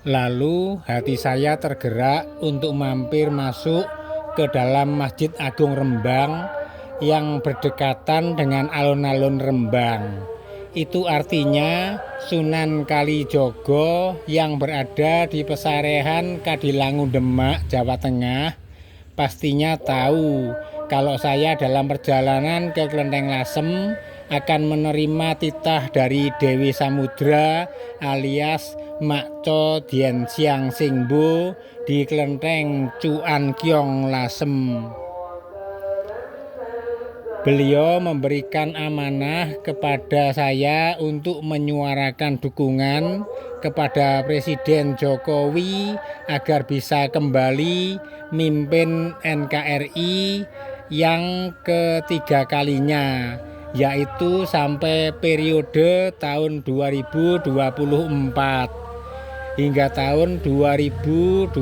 Lalu hati saya tergerak untuk mampir masuk ke dalam Masjid Agung Rembang yang berdekatan dengan alun-alun Rembang. Itu artinya Sunan Kalijogo yang berada di pesarehan Kadilangu Demak, Jawa Tengah, pastinya tahu kalau saya dalam perjalanan ke Klenteng Lasem akan menerima titah dari Dewi Samudra alias Makco Dien Siang Singbo di Klenteng Cuan Kiong Lasem. Beliau memberikan amanah kepada saya untuk menyuarakan dukungan kepada Presiden Jokowi agar bisa kembali mimpin NKRI yang ketiga kalinya, yaitu sampai periode tahun 2024 hingga tahun 2029.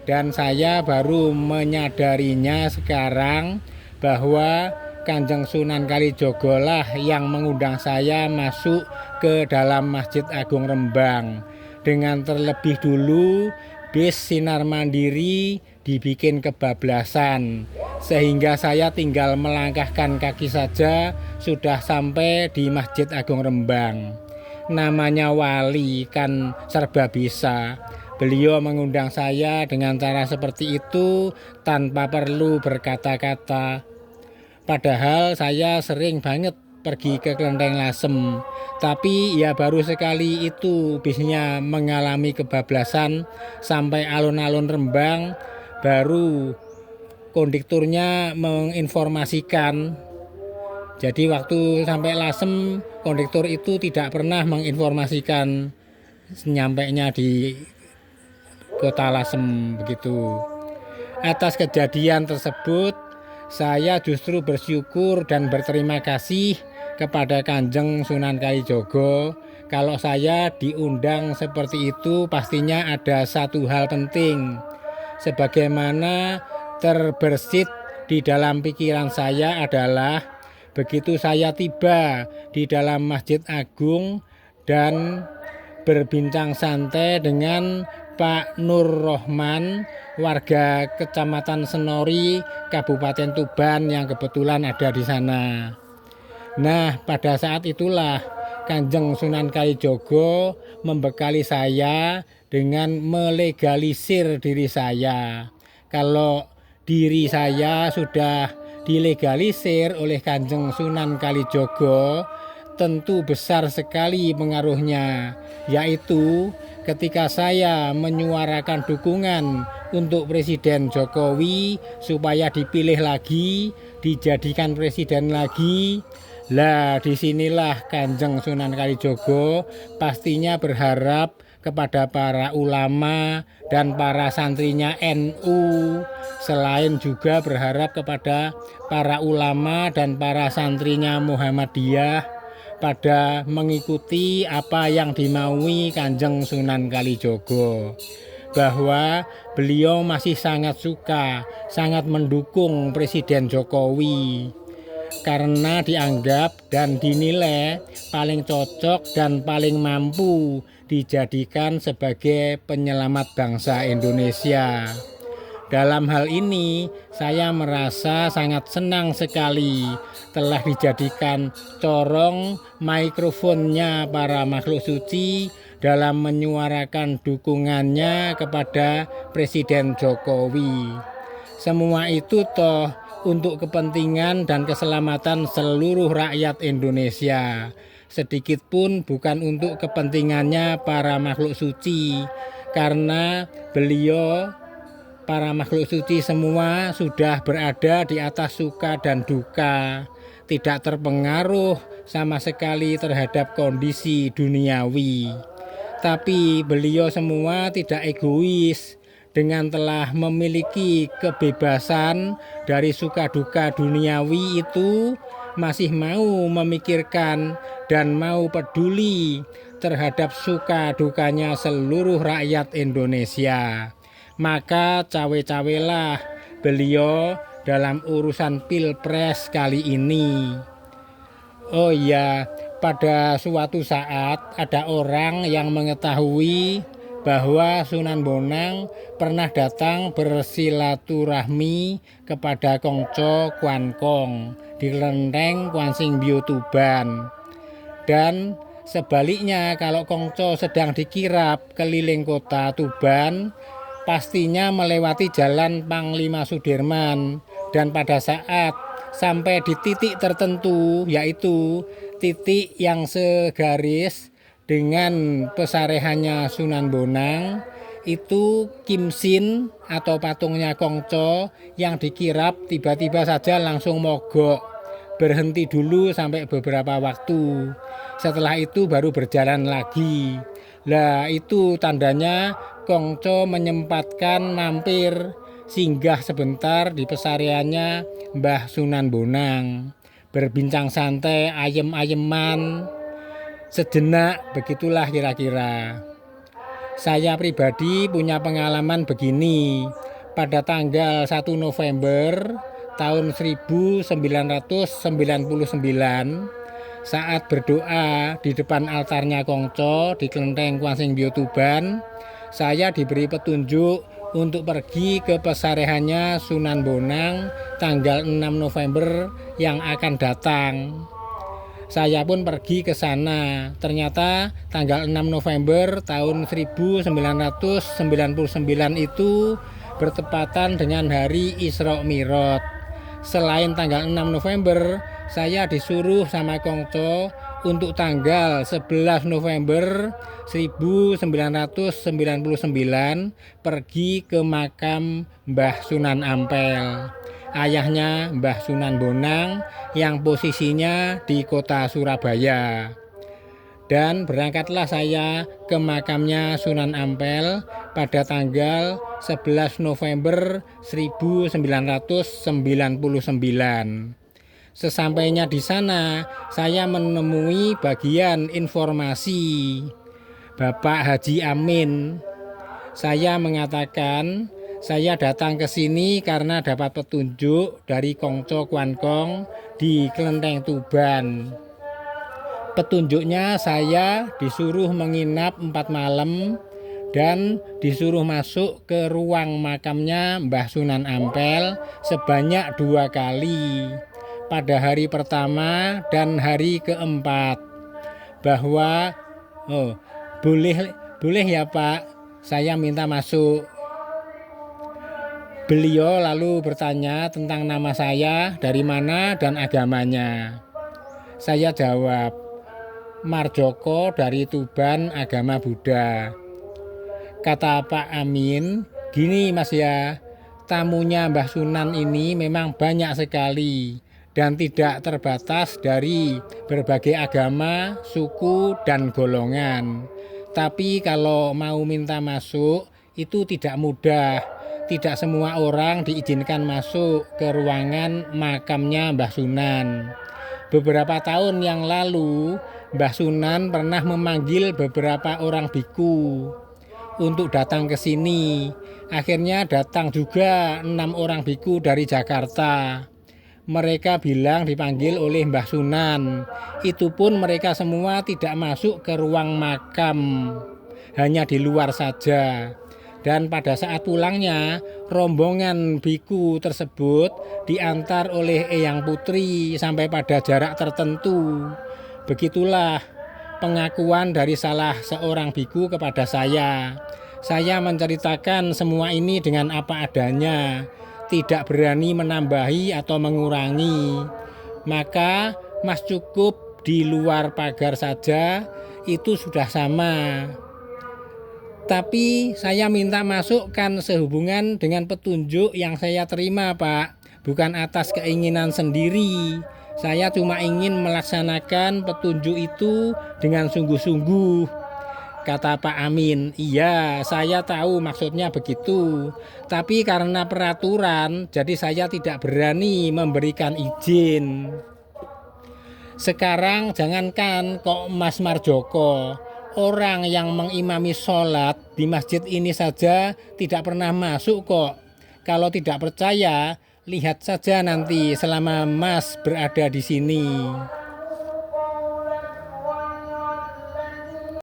Dan saya baru menyadarinya sekarang bahwa Kanjeng Sunan Kalijogo lah yang mengundang saya masuk ke dalam Masjid Agung Rembang. Dengan terlebih dulu bis Sinar Mandiri dibikin kebablasan, sehingga saya tinggal melangkahkan kaki saja sudah sampai di Masjid Agung Rembang. Namanya wali kan serba bisa. Beliau mengundang saya dengan cara seperti itu tanpa perlu berkata-kata. Padahal saya sering banget pergi ke Klenteng Lasem, tapi ya baru sekali itu bisnya mengalami kebablasan sampai alun-alun Rembang, baru kondekturnya menginformasikan. Jadi waktu sampai Lasem, kondektur itu tidak pernah menginformasikan nyampainya di Kota Lasem begitu. Atas kejadian tersebut, saya justru bersyukur dan berterima kasih kepada Kanjeng Sunan Kalijogo. Kalau saya diundang seperti itu, pastinya ada satu hal penting. Sebagaimana terbersit di dalam pikiran saya adalah begitu saya tiba di dalam Masjid Agung dan berbincang santai dengan Pak Nur Rohman, warga Kecamatan Senori, Kabupaten Tuban yang kebetulan ada di sana. Nah, pada saat itulah Kanjeng Sunan Kalijogo membekali saya dengan melegalisir diri saya. Kalau diri saya sudah dilegalisir oleh Kanjeng Sunan Kalijogo, tentu besar sekali pengaruhnya, yaitu ketika saya menyuarakan dukungan untuk Presiden Jokowi supaya dipilih lagi, dijadikan presiden lagi. Lah disinilah Kanjeng Sunan Kalijogo pastinya berharap kepada para ulama dan para santrinya NU, selain juga berharap kepada para ulama dan para santrinya Muhammadiyah pada mengikuti apa yang dimaui Kanjeng Sunan Kalijogo, bahwa beliau masih sangat suka, sangat mendukung Presiden Jokowi karena dianggap dan dinilai paling cocok dan paling mampu dijadikan sebagai penyelamat bangsa Indonesia. Dalam hal ini, saya merasa sangat senang sekali telah dijadikan corong mikrofonnya para makhluk suci dalam menyuarakan dukungannya kepada Presiden Jokowi. Semua itu toh untuk kepentingan dan keselamatan seluruh rakyat Indonesia. Sedikit pun bukan untuk kepentingannya para makhluk suci, karena beliau para makhluk suci semua sudah berada di atas suka dan duka, tidak terpengaruh sama sekali terhadap kondisi duniawi. Tapi beliau semua tidak egois, dengan telah memiliki kebebasan dari suka duka duniawi itu, masih mau memikirkan dan mau peduli terhadap suka dukanya seluruh rakyat Indonesia. Maka cawe-cawelah beliau dalam urusan pilpres kali ini. Oh iya, pada suatu saat ada orang yang mengetahui bahwa Sunan Bonang pernah datang bersilaturahmi kepada Kongco Kwankong di kelenteng Kwansing Bio Tuban. Dan sebaliknya, kalau Kongco sedang dikirap keliling kota Tuban, pastinya melewati jalan Panglima Sudirman. Dan pada saat sampai di titik tertentu, yaitu titik yang segaris dengan pesarehannya Sunan Bonang, itu Kim Sin atau patungnya Kongco yang dikirap tiba-tiba saja langsung mogok, berhenti dulu sampai beberapa waktu. Setelah itu baru berjalan lagi. Lah itu tandanya Kongco menyempatkan mampir singgah sebentar di pesareannya Mbah Sunan Bonang, berbincang santai ayem-ayeman sejenak, begitulah kira-kira. Saya pribadi punya pengalaman begini. Pada tanggal 1 November tahun 1999, saat berdoa di depan altarnya Kongco di kelenteng Kwansing Bio Tuban, saya diberi petunjuk untuk pergi ke pesarehannya Sunan Bonang tanggal 6 November yang akan datang. Saya pun pergi ke sana. Ternyata tanggal 6 November tahun 1999 itu bertepatan dengan hari Isra Mi'raj. Selain tanggal 6 November, saya disuruh sama Kongco untuk tanggal 11 November 1999 pergi ke makam Mbah Sunan Ampel, ayahnya Mbah Sunan Bonang yang posisinya di kota Surabaya. Dan berangkatlah saya ke makamnya Sunan Ampel pada tanggal 11 November 1999. Sesampainya di sana, saya menemui bagian informasi Bapak Haji Amin. Saya mengatakan, saya datang ke sini karena dapat petunjuk dari Kongco Kwankong di kelenteng Tuban. Petunjuknya saya disuruh menginap 4 malam dan disuruh masuk ke ruang makamnya Mbah Sunan Ampel sebanyak 2 kali. Pada hari pertama dan hari keempat, bahwa boleh ya Pak, saya minta masuk. Beliau lalu bertanya tentang nama saya, dari mana dan agamanya. Saya jawab, Marjoko dari Tuban, agama Buddha. Kata Pak Amin, gini Mas ya, tamunya Mbah Sunan ini memang banyak sekali dan tidak terbatas dari berbagai agama, suku, dan golongan. Tapi kalau mau minta masuk itu tidak mudah. Tidak semua orang diizinkan masuk ke ruangan makamnya Mbah Sunan. Beberapa tahun yang lalu, Mbah Sunan pernah memanggil beberapa orang biku untuk datang ke sini. Akhirnya datang juga 6 orang biku dari Jakarta. Mereka bilang dipanggil oleh Mbah Sunan. Itu pun mereka semua tidak masuk ke ruang makam, hanya di luar saja. Dan pada saat pulangnya, rombongan biku tersebut diantar oleh Eyang Putri sampai pada jarak tertentu. Begitulah pengakuan dari salah seorang biku kepada saya. Saya menceritakan semua ini dengan apa adanya, tidak berani menambahi atau mengurangi. Maka Mas cukup di luar pagar saja, itu sudah sama. Tapi saya minta masukkan sehubungan dengan petunjuk yang saya terima Pak, bukan atas keinginan sendiri. Saya cuma ingin melaksanakan petunjuk itu dengan sungguh-sungguh. Kata Pak Amin, iya saya tahu maksudnya begitu. Tapi karena peraturan, jadi saya tidak berani memberikan izin. Sekarang jangankan kok Mas Marjoko, orang yang mengimami sholat di masjid ini saja tidak pernah masuk kok. Kalau tidak percaya, lihat saja nanti selama Mas berada di sini.